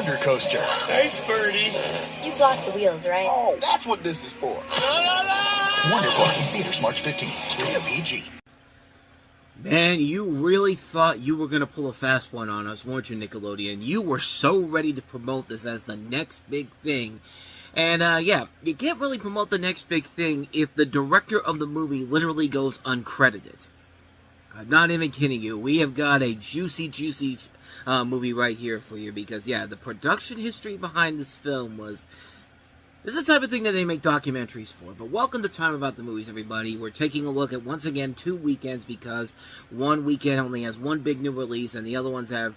Wonder Coaster. Nice birdie. You blocked the wheels, right? Oh, that's what this is for. La, la, la! Wonder Park in theaters March 15th. Rated PG. Man, you really thought you were going to pull a fast one on us, weren't you, Nickelodeon? You were so ready to promote this as the next big thing. And, yeah, you can't really promote the next big thing if the director of the movie literally goes uncredited. I'm not even kidding you. We have got a juicy movie right here for you because, yeah, the production history behind this film was... This is the type of thing that they make documentaries for. But welcome to Time About the Movies, everybody. We're taking a look at, once again, 2 weekends because one weekend only has one big new release and the other ones have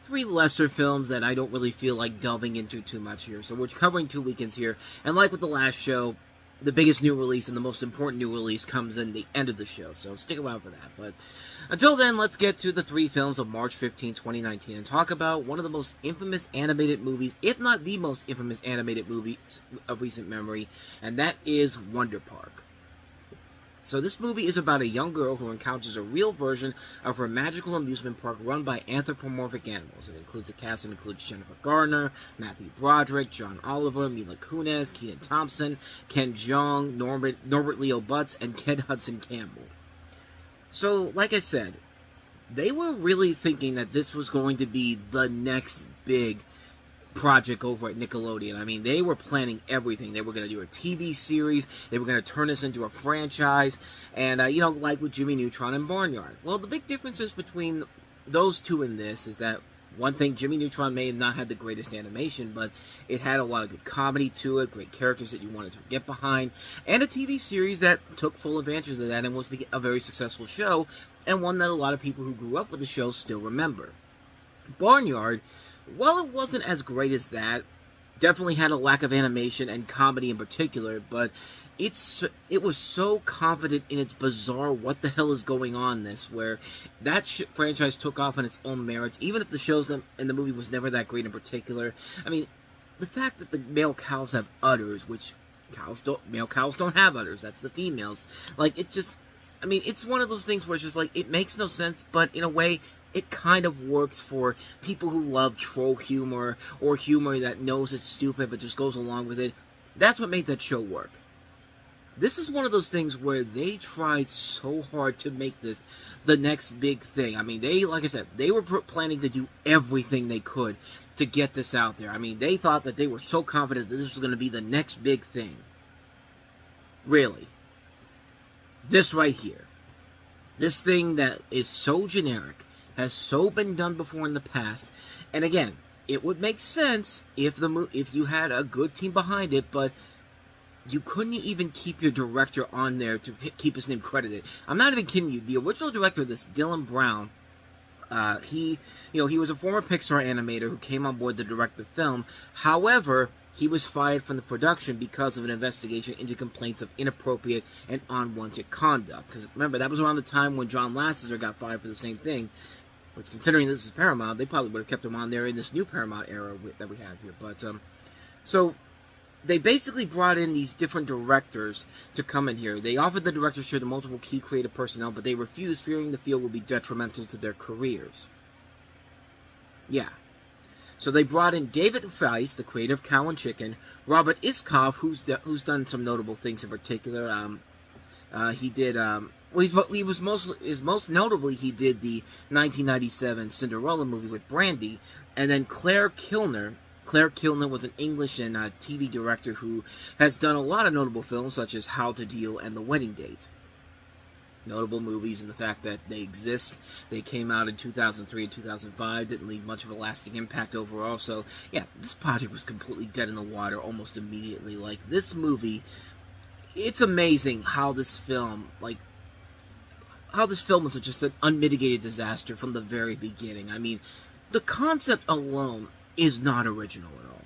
3 lesser films that I don't really feel like delving into too much here. So we're covering 2 weekends here. And like with the last show, the biggest new release and the most important new release comes in the end of the show. So stick around for that. But until then, let's get to the 3 films of March 15, 2019 and talk about one of the most infamous animated movies, if not the most infamous animated movie of recent memory, and that is Wonder Park. So this movie is about a young girl who encounters a real version of her magical amusement park run by anthropomorphic animals. It includes a cast that includes Jennifer Garner, Matthew Broderick, John Oliver, Mila Kunis, Kenan Thompson, Ken Jeong, Norbert Leo Butz, and Ken Hudson Campbell. So, like I said, they were really thinking that this was going to be the next big project over at Nickelodeon. I mean, they were planning everything. They were going to do a TV series. They were going to turn this into a franchise. And, you know, like with Jimmy Neutron and Barnyard. Well, the big differences between those two in this is that, one thing, Jimmy Neutron may have not had the greatest animation, but it had a lot of good comedy to it, great characters that you wanted to get behind, and a TV series that took full advantage of that and was a very successful show, and one that a lot of people who grew up with the show still remember. Barnyard, while it wasn't as great as that, definitely had a lack of animation and comedy in particular, but it was so confident in its bizarre what the hell is going on this, where that franchise took off on its own merits, even if the shows in the movie was never that great in particular. I mean, the fact that the male cows have udders, which male cows don't have udders, that's the females, like, it just, I mean, it's one of those things where it's just like, it makes no sense, but in a way, it kind of works for people who love troll humor, or humor that knows it's stupid but just goes along with it. That's what made that show work. This is one of those things where they tried so hard to make this the next big thing. I mean, like I said, they were planning to do everything they could to get this out there. I mean, they thought that they were so confident that this was going to be the next big thing. Really. This right here. This thing that is so generic, has so been done before in the past, and again, it would make sense if you had a good team behind it, but you couldn't even keep your director on there to keep his name credited. I'm not even kidding you. The original director of this, Dylan Brown, he was a former Pixar animator who came on board to direct the film. However, he was fired from the production because of an investigation into complaints of inappropriate and unwanted conduct. Because remember, that was around the time when John Lasseter got fired for the same thing. Which, considering this is Paramount, they probably would have kept him on there in this new Paramount era that we have here. But so they basically brought in these different directors to come in here. They offered the directorship to multiple key creative personnel, but they refused, fearing the field would be detrimental to their careers. Yeah. So they brought in David Feist, the creator of Cow and Chicken, Robert Iskov, who's done some notable things in particular. He did, most notably, he did the 1997 Cinderella movie with Brandy, and then Claire Kilner. Claire Kilner was an English and TV director who has done a lot of notable films, such as How to Deal and The Wedding Date. Notable movies in the fact that they exist. They came out in 2003 and 2005, didn't leave much of a lasting impact overall, so, yeah, this project was completely dead in the water almost immediately. Like, this movie, it's amazing how this film was just an unmitigated disaster from the very beginning. I mean, the concept alone is not original at all.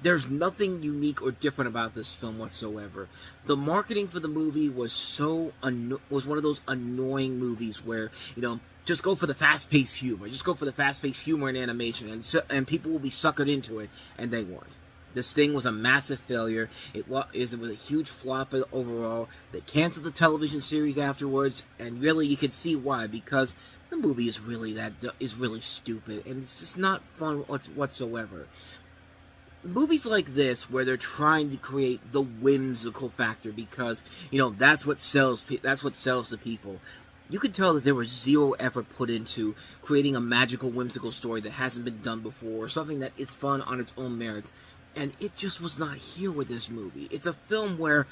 There's nothing unique or different about this film whatsoever. The marketing for the movie was was one of those annoying movies where, you know, just go for the fast-paced humor. Just go for the fast-paced humor and animation, and people will be suckered into it, and they weren't. This thing was a massive failure. It was a huge flop overall. They canceled the television series afterwards, and really you could see why, because the movie is really stupid, and it's just not fun whatsoever. Movies like this, where they're trying to create the whimsical factor, because that's what sells to people. You can tell that there was zero effort put into creating a magical, whimsical story that hasn't been done before, or something that is fun on its own merits, and it just was not here with this movie. It's a film where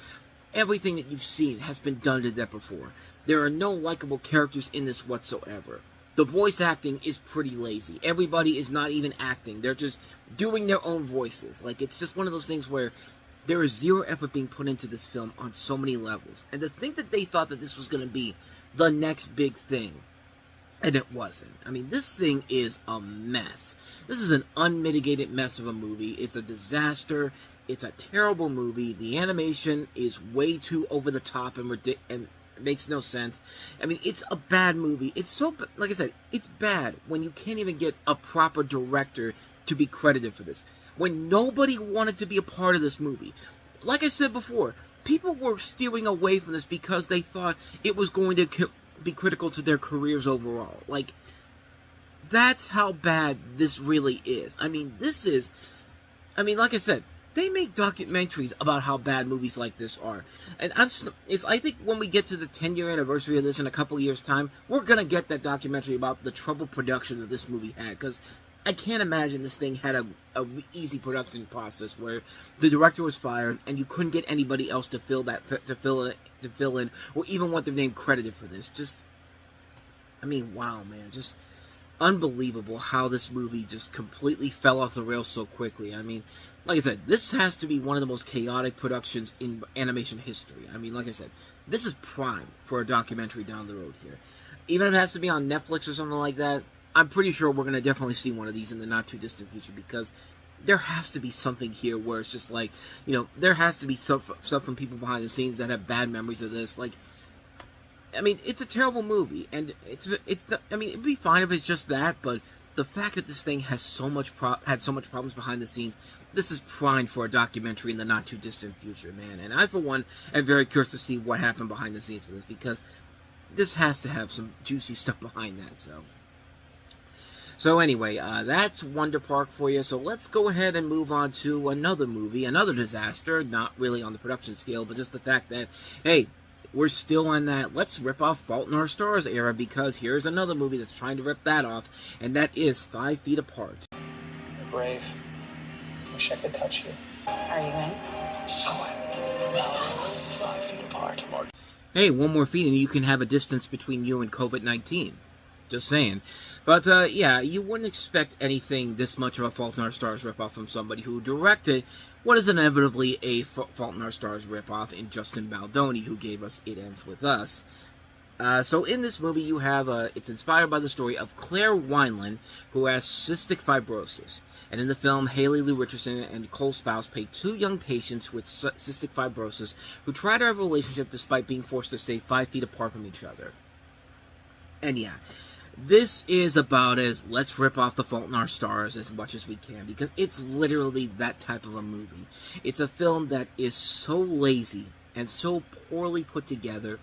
everything that you've seen has been done to death before. There are no likable characters in this whatsoever. The voice acting is pretty lazy. Everybody is not even acting. They're just doing their own voices. Like, it's just one of those things where there is zero effort being put into this film on so many levels. And to think that they thought that this was going to be the next big thing, and it wasn't. I mean, this thing is a mess. This is an unmitigated mess of a movie. It's a disaster. It's a terrible movie. The animation is way too over the top and ridiculous, and it makes no sense. I mean, it's a bad movie. It's so, like I said, it's bad when you can't even get a proper director to be credited for this. When nobody wanted to be a part of this movie. Like I said before, people were steering away from this because they thought it was going to be critical to their careers overall. Like, that's how bad this really is. I mean, like I said, they make documentaries about how bad movies like this are. And I think when we get to the 10-year anniversary of this in a couple of years' time, we're going to get that documentary about the troubled production that this movie had. Because I can't imagine this thing had a easy production process where the director was fired and you couldn't get anybody else to fill in, or even want their name credited for this. Just, I mean, wow, man, just unbelievable how this movie just completely fell off the rails so quickly. I mean, like I said, this has to be one of the most chaotic productions in animation history. I mean, like I said, this is prime for a documentary down the road here. Even if it has to be on Netflix or something like that, I'm pretty sure we're going to definitely see one of these in the not-too-distant future, because there has to be something here where it's just like, there has to be stuff from people behind the scenes that have bad memories of this. Like, I mean, it's a terrible movie, and I mean, it'd be fine if it's just that, but the fact that this thing has had so much problems behind the scenes, this is primed for a documentary in the not-too-distant future, man. And I, for one, am very curious to see what happened behind the scenes for this, because this has to have some juicy stuff behind that, So anyway, that's Wonder Park for you. So let's go ahead and move on to another movie, another disaster, not really on the production scale, but just the fact that, hey, we're still on that let's rip off Fault in Our Stars era, because here's another movie that's trying to rip that off, and that is 5 Feet Apart. You're brave. Wish I could touch you. Are you in? So, 5 feet apart. Hey, one more feet and you can have a distance between you and COVID-19. Just saying. But, yeah, you wouldn't expect anything this much of a Fault in Our Stars ripoff from somebody who directed what is inevitably a Fault in Our Stars ripoff in Justin Baldoni, who gave us It Ends With Us. So in this movie, you have, it's inspired by the story of Claire Wineland, who has cystic fibrosis. And in the film, Haley Lou Richardson and Cole Sprouse play 2 young patients with cystic fibrosis who try to have a relationship despite being forced to stay 5 feet apart from each other. And yeah, this is about as let's rip off The Fault in Our Stars as much as we can, because it's literally that type of a movie. It's a film that is so lazy and so poorly put together,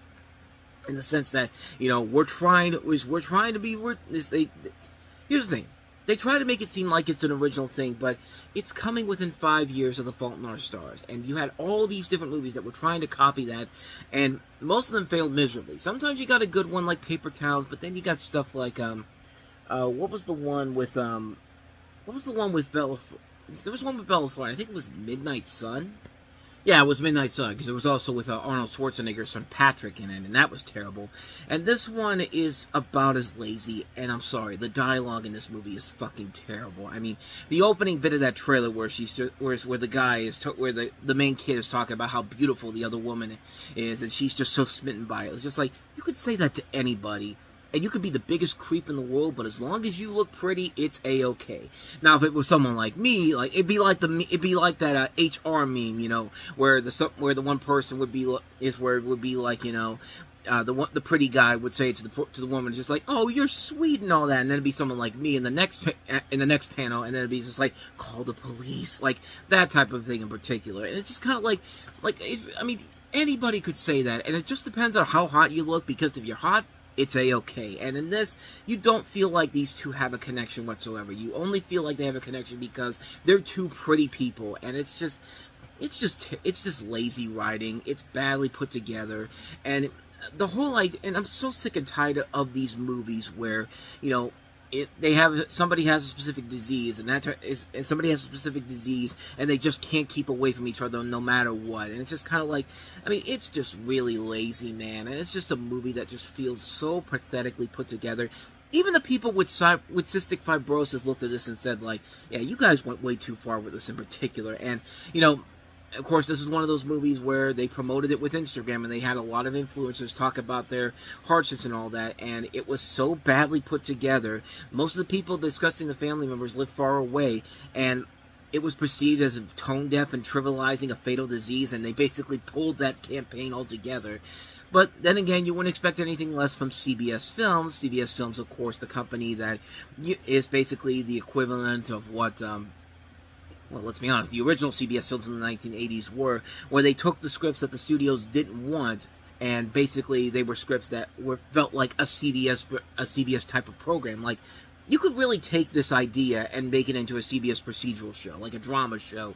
in the sense that, we're trying to be. Here's the thing. They try to make it seem like it's an original thing, but it's coming within 5 years of The Fault in Our Stars. And you had all these different movies that were trying to copy that, and most of them failed miserably. Sometimes you got a good one like Paper Towels, but then you got stuff like, what was the one with Bella? There was one with Bella Thorne. I think it was Midnight Sun. Yeah, it was Midnight Sun, because it was also with Arnold Schwarzenegger's son Patrick in it, and that was terrible. And this one is about as lazy, and I'm sorry, the dialogue in this movie is fucking terrible. I mean, the opening bit of that trailer where where the guy is, where the main kid is talking about how beautiful the other woman is, and she's just so smitten by it. It's just like, you could say that to anybody. And you could be the biggest creep in the world, but as long as you look pretty, it's a-okay. Now, if it was someone like me, like it'd be like that HR meme, where the one person would be like, the pretty guy would say to the woman, just like, "Oh, you're sweet" and all that, and then it'd be someone like me in the next panel, and then it'd be just like, "Call the police," like that type of thing in particular. And it's just kind of like anybody could say that, and it just depends on how hot you look, because if you're hot, it's a-okay. And in this, you don't feel like these two have a connection whatsoever. You only feel like they have a connection because they're two pretty people, and it's just lazy writing. It's badly put together, and the whole idea, and I'm so sick and tired of these movies where, you know, somebody has a specific disease, and somebody has a specific disease, and they just can't keep away from each other no matter what. And it's just kind of like, I mean, it's just really lazy, man. And it's just a movie that just feels so pathetically put together. Even the people with cystic fibrosis looked at this and said, like, yeah, you guys went way too far with this in particular. And, you know, of course, this is one of those movies where they promoted it with Instagram, and they had a lot of influencers talk about their hardships and all that, and it was so badly put together. Most of the people discussing the family members live far away, and it was perceived as tone deaf and trivializing a fatal disease, and they basically pulled that campaign altogether. But then again, you wouldn't expect anything less from CBS Films. CBS Films, of course, the company that is basically the equivalent of what... well, let's be honest, the original CBS films in the 1980s were, where they took the scripts that the studios didn't want, and basically they were scripts that felt like a CBS type of program. Like, you could really take this idea and make it into a CBS procedural show, like a drama show.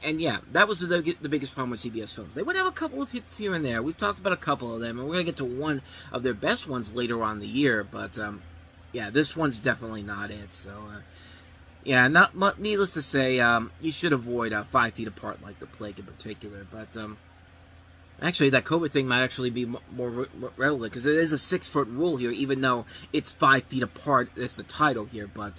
And yeah, that was the biggest problem with CBS films. They would have a couple of hits here and there. We've talked about a couple of them, and we're going to get to one of their best ones later on in the year, but yeah, this one's definitely not it, so... yeah, needless to say, you should avoid 5 feet apart like the plague in particular. But actually, that COVID thing might actually be more relevant, because it is a 6-foot rule here, even though it's 5 feet apart. That's the title here. But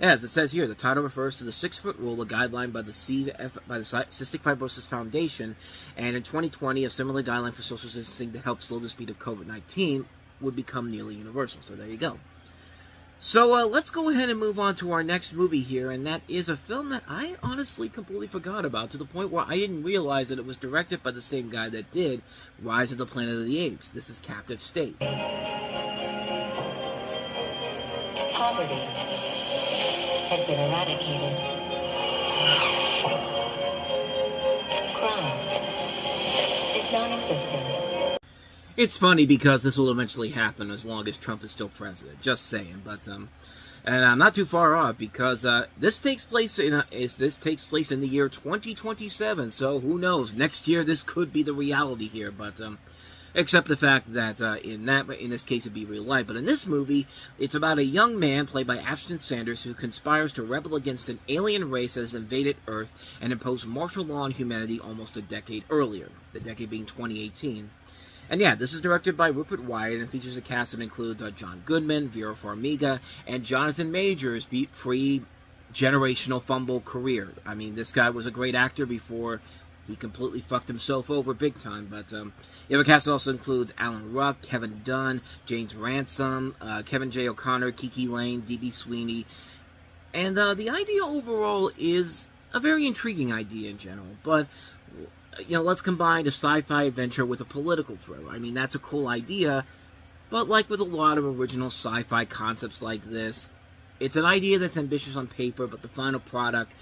as it says here, the title refers to the 6-foot rule, a guideline by the Cystic Fibrosis Foundation. And in 2020, a similar guideline for social distancing to help slow the speed of COVID-19 would become nearly universal. So there you go. So let's go ahead and move on to our next movie here, and that is a film that I honestly completely forgot about, to the point where I didn't realize that it was directed by the same guy that did Rise of the Planet of the Apes. This is Captive State. Poverty has been eradicated. Crime is non-existent. It's funny because this will eventually happen as long as Trump is still president. Just saying, but and I'm not too far off, because this takes place in the year 2027. So who knows? Next year this could be the reality here. But except the fact that in this case it'd be real life. But in this movie, it's about a young man played by Ashton Sanders who conspires to rebel against an alien race that has invaded Earth and imposed martial law on humanity almost a decade earlier. The decade being 2018. And yeah, this is directed by Rupert Wyatt and features a cast that includes John Goodman, Vera Farmiga, and Jonathan Majors' pre-generational fumble career. I mean, this guy was a great actor before he completely fucked himself over big time. But you have a cast that also includes Alan Ruck, Kevin Dunn, James Ransom, Kevin J. O'Connor, Kiki Lane, D.B. Sweeney. And the idea overall is a very intriguing idea in general, but... you know, let's combine a sci-fi adventure with a political thriller. I mean, that's a cool idea, but like with a lot of original sci-fi concepts like this, it's an idea that's ambitious on paper, but the final product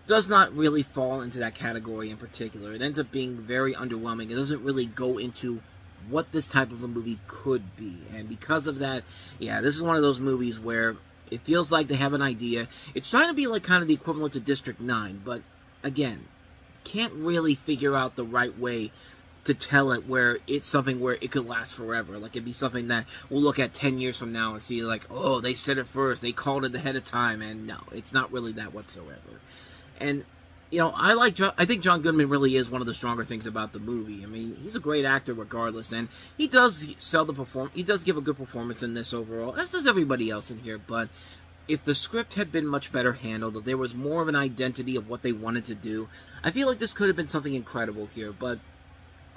does not really fall into that category in particular. It ends up being very underwhelming. It doesn't really go into what this type of a movie could be, and because of that, yeah, this is one of those movies where it feels like they have an idea. It's trying to be like kind of the equivalent to District 9, but again, can't really figure out the right way to tell it where it's something where it could last forever. Like, it'd be something that we'll look at 10 years from now and see, like, oh, they said it first, they called it ahead of time, and no, it's not really that whatsoever. And, you know, I think John Goodman really is one of the stronger things about the movie. I mean, he's a great actor regardless, and he does he does give a good performance in this overall, as does everybody else in here, but if the script had been much better handled, if there was more of an identity of what they wanted to do, I feel like this could have been something incredible here. But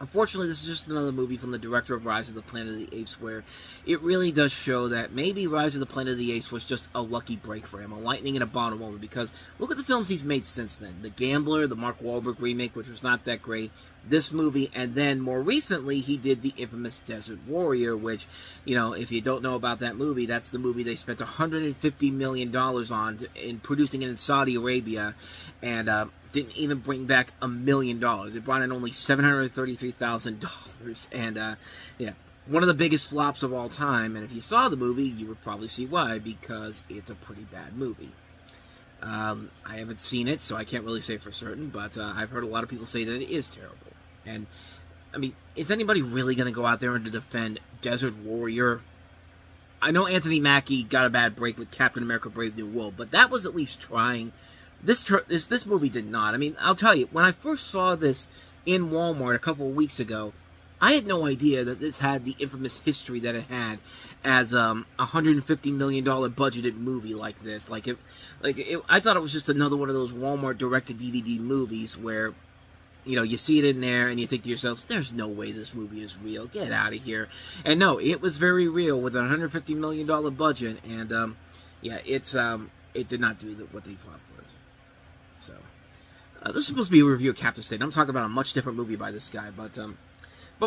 unfortunately, this is just another movie from the director of Rise of the Planet of the Apes, where it really does show that maybe Rise of the Planet of the Apes was just a lucky break for him, a lightning in a bottle moment, because look at the films he's made since then. The Gambler, the Mark Wahlberg remake, which was not that great, this movie, and then more recently he did the infamous Desert Warrior, which, you know, if you don't know about that movie, that's the movie they spent $150 million on in producing it in Saudi Arabia, and didn't even bring back $1 million. It brought in only $733,000, and yeah, one of the biggest flops of all time, and if you saw the movie, you would probably see why, because it's a pretty bad movie. I haven't seen it, so I can't really say for certain, but I've heard a lot of people say that it is terrible. And, I mean, is anybody really going to go out there and to defend Desert Warrior? I know Anthony Mackie got a bad break with Captain America Brave New World, but that was at least trying. This movie did not. I mean, I'll tell you, when I first saw this in Walmart a couple of weeks ago, I had no idea that this had the infamous history that it had as a $150 million budgeted movie like this. I thought it was just another one of those Walmart direct-to-DVD movies where, you know, you see it in there and you think to yourselves, there's no way this movie is real. Get out of here. And no, it was very real with a $150 million budget. And, yeah, it did not do what they thought it was. So, this is supposed to be a review of Captain State. I'm talking about a much different movie by this guy, but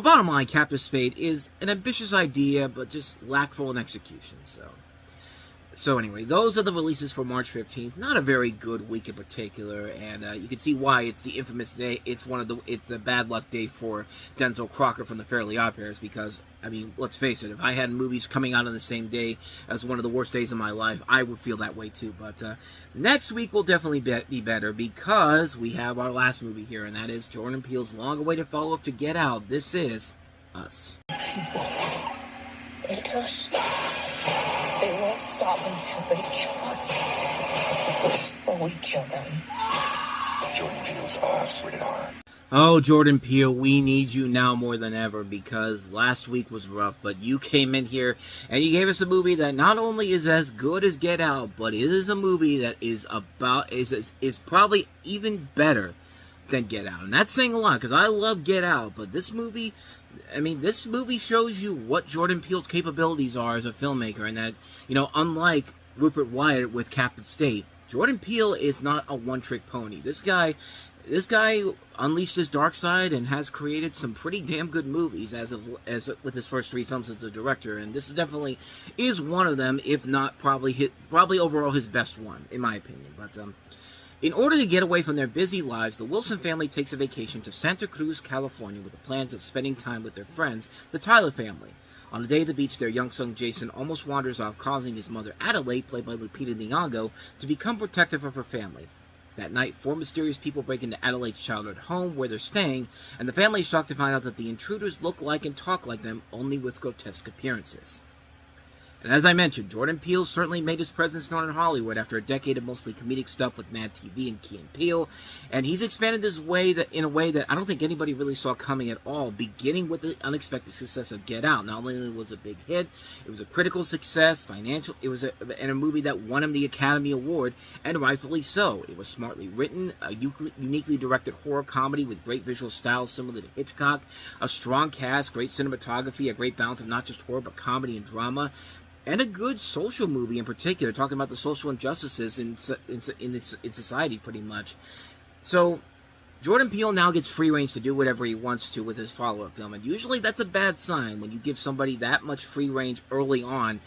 bottom line, Captain Spade is an ambitious idea, but just lackful in execution. So anyway, those are the releases for March 15th. Not a very good week in particular, and you can see why it's the infamous day. It's the bad luck day for Denzel Crocker from the Fairly Odd Parents, because, I mean, let's face it, if I had movies coming out on the same day as one of the worst days of my life, I would feel that way too. But next week will definitely be better, because we have our last movie here, and that is Jordan Peele's long-awaited follow-up to Get Out. This is Us. It's us. They won't stop until they kill us. Or we kill them. Jordan Peele's Us, rated R. Oh, Jordan Peele, we need you now more than ever, because last week was rough, but you came in here and you gave us a movie that not only is as good as Get Out, but it is a movie that is probably even better than Get Out. And that's saying a lot, because I love Get Out, but this movie, I mean, this movie shows you what Jordan Peele's capabilities are as a filmmaker, and that, you know, unlike Rupert Wyatt with Captain State, Jordan Peele is not a one-trick pony. This guy unleashed his dark side and has created some pretty damn good movies as with his first 3 films as a director, and this definitely is one of them, if not probably overall his best one, in my opinion. But in order to get away from their busy lives, the Wilson family takes a vacation to Santa Cruz, California, with the plans of spending time with their friends, the Tyler family. On the day at the beach, their young son Jason almost wanders off, causing his mother Adelaide, played by Lupita Nyong'o, to become protective of her family. That night, 4 mysterious people break into Adelaide's childhood home where they're staying, and the family is shocked to find out that the intruders look like and talk like them, only with grotesque appearances. And as I mentioned, Jordan Peele certainly made his presence known in Hollywood after a decade of mostly comedic stuff with Mad TV and Key and Peele, and he's expanded in a way that I don't think anybody really saw coming at all, beginning with the unexpected success of Get Out. Not only was it a big hit, it was a critical success, financial, and a movie that won him the Academy Award, and rightfully so. It was smartly written, a uniquely directed horror comedy with great visual style similar to Hitchcock, a strong cast, great cinematography, a great balance of not just horror but comedy and drama, and a good social movie in particular, talking about the social injustices in society, pretty much. So, Jordan Peele now gets free range to do whatever he wants to with his follow-up film, and usually that's a bad sign when you give somebody that much free range early on.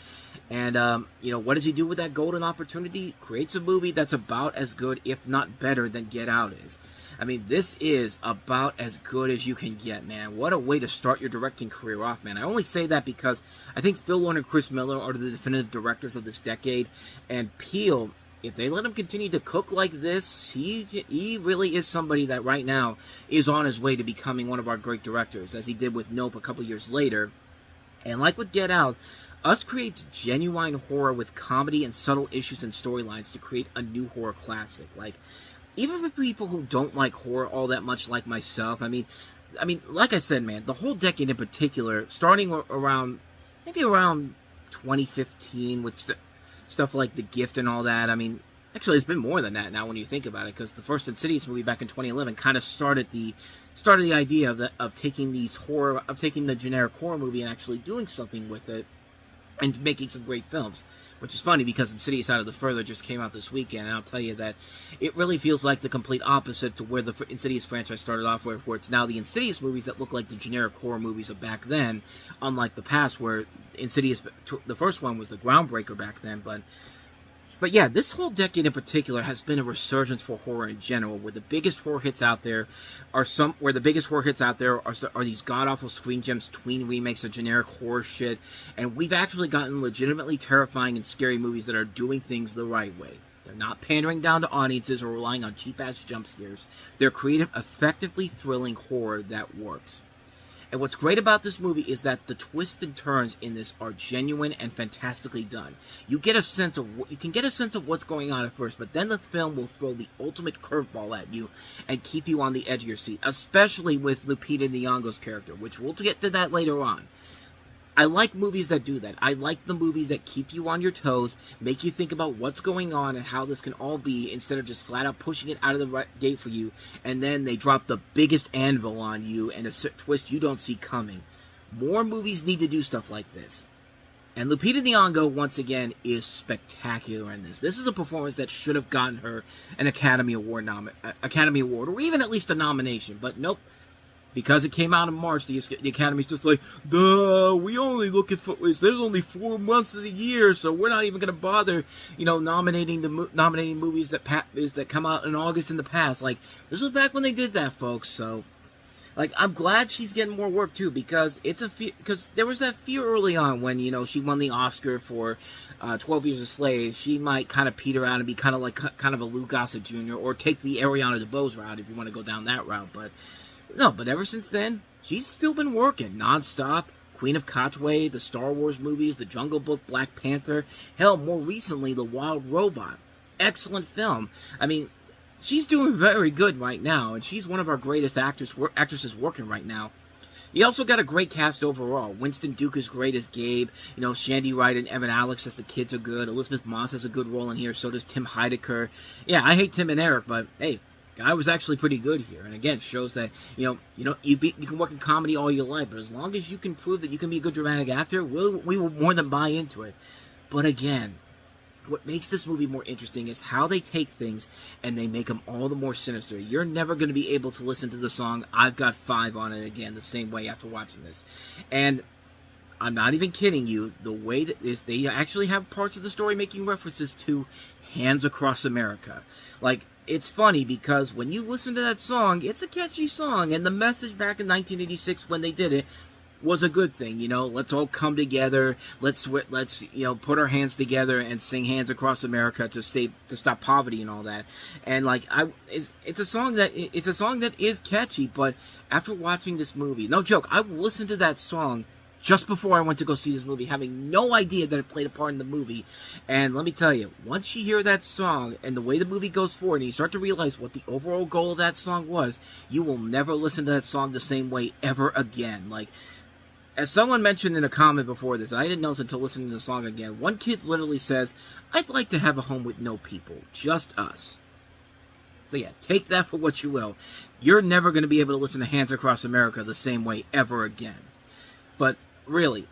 And, you know, what does he do with that golden opportunity? Creates a movie that's about as good, if not better, than Get Out is. I mean, this is about as good as you can get, man. What a way to start your directing career off, man. I only say that because I think Phil Lord and Chris Miller are the definitive directors of this decade, and Peele, if they let him continue to cook like this, he really is somebody that right now is on his way to becoming one of our great directors, as he did with Nope a couple years later. And like with Get Out, Us creates genuine horror with comedy and subtle issues and storylines to create a new horror classic. Like, even for people who don't like horror all that much like myself, I mean, like I said, man, the whole decade in particular, starting around 2015 with stuff like The Gift and all that, I mean, actually it's been more than that now when you think about it, because the first Insidious movie back in 2011 kind of started the idea of taking the generic horror movie and actually doing something with it and making some great films. Which is funny because Insidious Out of the Further just came out this weekend, and I'll tell you that it really feels like the complete opposite to where the Insidious franchise started off with, where it's now the Insidious movies that look like the generic horror movies of back then, unlike the past where Insidious, the first one was the groundbreaker back then, but But yeah, this whole decade in particular has been a resurgence for horror in general, where the biggest horror hits out there are these god-awful Screen Gems tween remakes of generic horror shit, and we've actually gotten legitimately terrifying and scary movies that are doing things the right way. They're not pandering down to audiences or relying on cheap-ass jump scares. They're creative, effectively thrilling horror that works. And what's great about this movie is that the twists and turns in this are genuine and fantastically done. You can get a sense of what's going on at first, but then the film will throw the ultimate curveball at you and keep you on the edge of your seat, especially with Lupita Nyong'o's character, which we'll get to that later on. I like movies that do that. I like the movies that keep you on your toes, make you think about what's going on and how this can all be, instead of just flat out pushing it out of the gate for you, and then they drop the biggest anvil on you and a twist you don't see coming. More movies need to do stuff like this. And Lupita Nyong'o, once again, is spectacular in this. This is a performance that should have gotten her an Academy Award, or even at least a nomination, but nope. Because it came out in March, the Academy's just like, duh, we only look at, there's only 4 months of the year, so we're not even going to bother, nominating movies that come out in August in the past. Like, this was back when they did that, folks, so, like, I'm glad she's getting more work, too, because because there was that fear early on when, she won the Oscar for 12 Years a Slave. She might kind of peter out and be kind of a Lou Gossett Jr., or take the Ariana DeBose route if you want to go down that route, but ever since then, she's still been working nonstop. Queen of Katwe, the Star Wars movies, The Jungle Book, Black Panther, hell, more recently, The Wild Robot. Excellent film. I mean, she's doing very good right now, and she's one of our greatest actresses working right now. You also got a great cast overall. Winston Duke is great as Gabe. Shandy Wright and Evan Alex as the kids are good. Elizabeth Moss has a good role in here. So does Tim Heidecker. Yeah, I hate Tim and Eric, but hey, guy was actually pretty good here, and again, shows that, you can work in comedy all your life, but as long as you can prove that you can be a good dramatic actor, we will more than buy into it. But again, what makes this movie more interesting is how they take things and they make them all the more sinister. You're never going to be able to listen to the song I've Got Five on It again the same way after watching this. And I'm not even kidding you, the way that they actually have parts of the story making references to Hands Across America. Like, it's funny because when you listen to that song, it's a catchy song, and the message back in 1986 when they did it was a good thing. Let's all come together, let's put our hands together and sing Hands Across America to stop poverty and all that. And like, it's a song that is catchy, but after watching this movie, no joke, I listened to that song just before I went to go see this movie, having no idea that it played a part in the movie. And let me tell you, once you hear that song and the way the movie goes forward, and you start to realize what the overall goal of that song was, you will never listen to that song the same way ever again. Like, as someone mentioned in a comment before this, and I didn't know this until listening to the song again, one kid literally says, "I'd like to have a home with no people, just us." So yeah, take that for what you will. You're never going to be able to listen to Hands Across America the same way ever again. But really,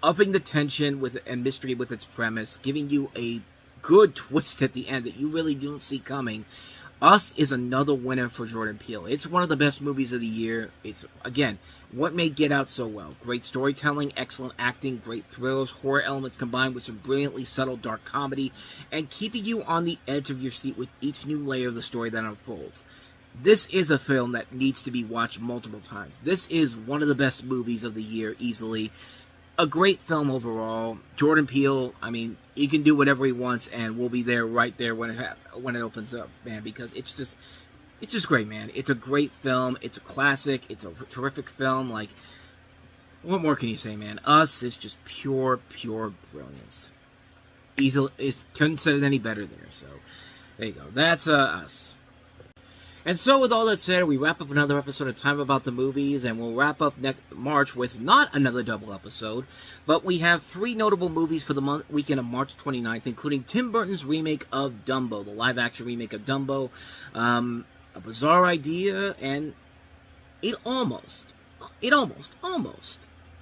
upping the tension and mystery with its premise, giving you a good twist at the end that you really don't see coming. Us is another winner for Jordan Peele. It's one of the best movies of the year. It's, again, what made Get Out so well. Great storytelling, excellent acting, great thrills, horror elements combined with some brilliantly subtle dark comedy, and keeping you on the edge of your seat with each new layer of the story that unfolds. This is a film that needs to be watched multiple times. This is one of the best movies of the year, easily. A great film overall. Jordan Peele, I mean, he can do whatever he wants, and we'll be there right there when it opens up, man, because it's just great, man. It's a great film. It's a classic. It's a terrific film. Like, what more can you say, man? Us is just pure brilliance. Couldn't said it any better there, so there you go. That's Us. And so, with all that said, we wrap up another episode of Time About the Movies, and we'll wrap up next March with not another double episode, but we have 3 notable movies for the weekend of March 29th, including Tim Burton's remake of Dumbo, the live-action remake of Dumbo, a bizarre idea, and it almost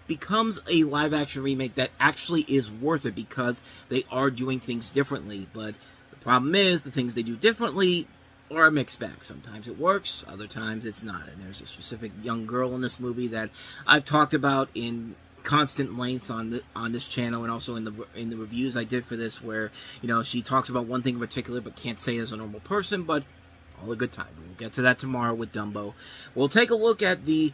becomes a live-action remake that actually is worth it because they are doing things differently, but the problem is, the things they do differently or a mixed bag. Sometimes it works, other times it's not. And there's a specific young girl in this movie that I've talked about in constant lengths on this channel, and also in the reviews I did for this, where she talks about one thing in particular but can't say it as a normal person. But all a good time. We'll get to that tomorrow with Dumbo. We'll take a look at the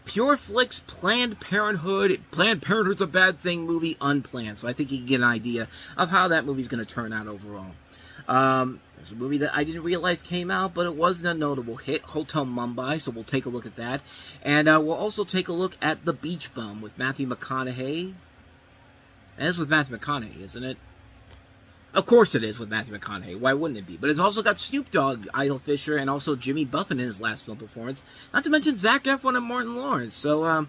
Pure Flix Planned Parenthood. Planned Parenthood's a Bad Thing movie, Unplanned. So I think you can get an idea of how that movie's going to turn out overall. There's a movie that I didn't realize came out, but it was a notable hit, Hotel Mumbai, so we'll take a look at that. And we'll also take a look at The Beach Bum with Matthew McConaughey. It is with Matthew McConaughey, isn't it? Of course it is with Matthew McConaughey. Why wouldn't it be? But it's also got Snoop Dogg, Idol Fisher, and also Jimmy Buffett in his last film performance. Not to mention Zac Efron and Martin Lawrence. So,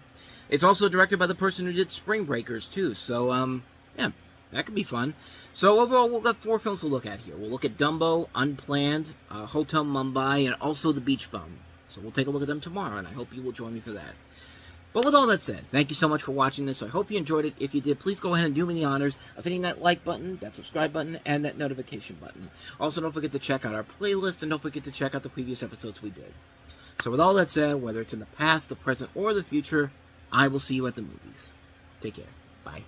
it's also directed by the person who did Spring Breakers, too. So, yeah, that could be fun. So, overall, we've got 4 films to look at here. We'll look at Dumbo, Unplanned, Hotel Mumbai, and also The Beach Bum. So, we'll take a look at them tomorrow, and I hope you will join me for that. But with all that said, thank you so much for watching this. I hope you enjoyed it. If you did, please go ahead and do me the honors of hitting that like button, that subscribe button, and that notification button. Also, don't forget to check out our playlist, and don't forget to check out the previous episodes we did. So with all that said, whether it's in the past, the present, or the future, I will see you at the movies. Take care. Bye.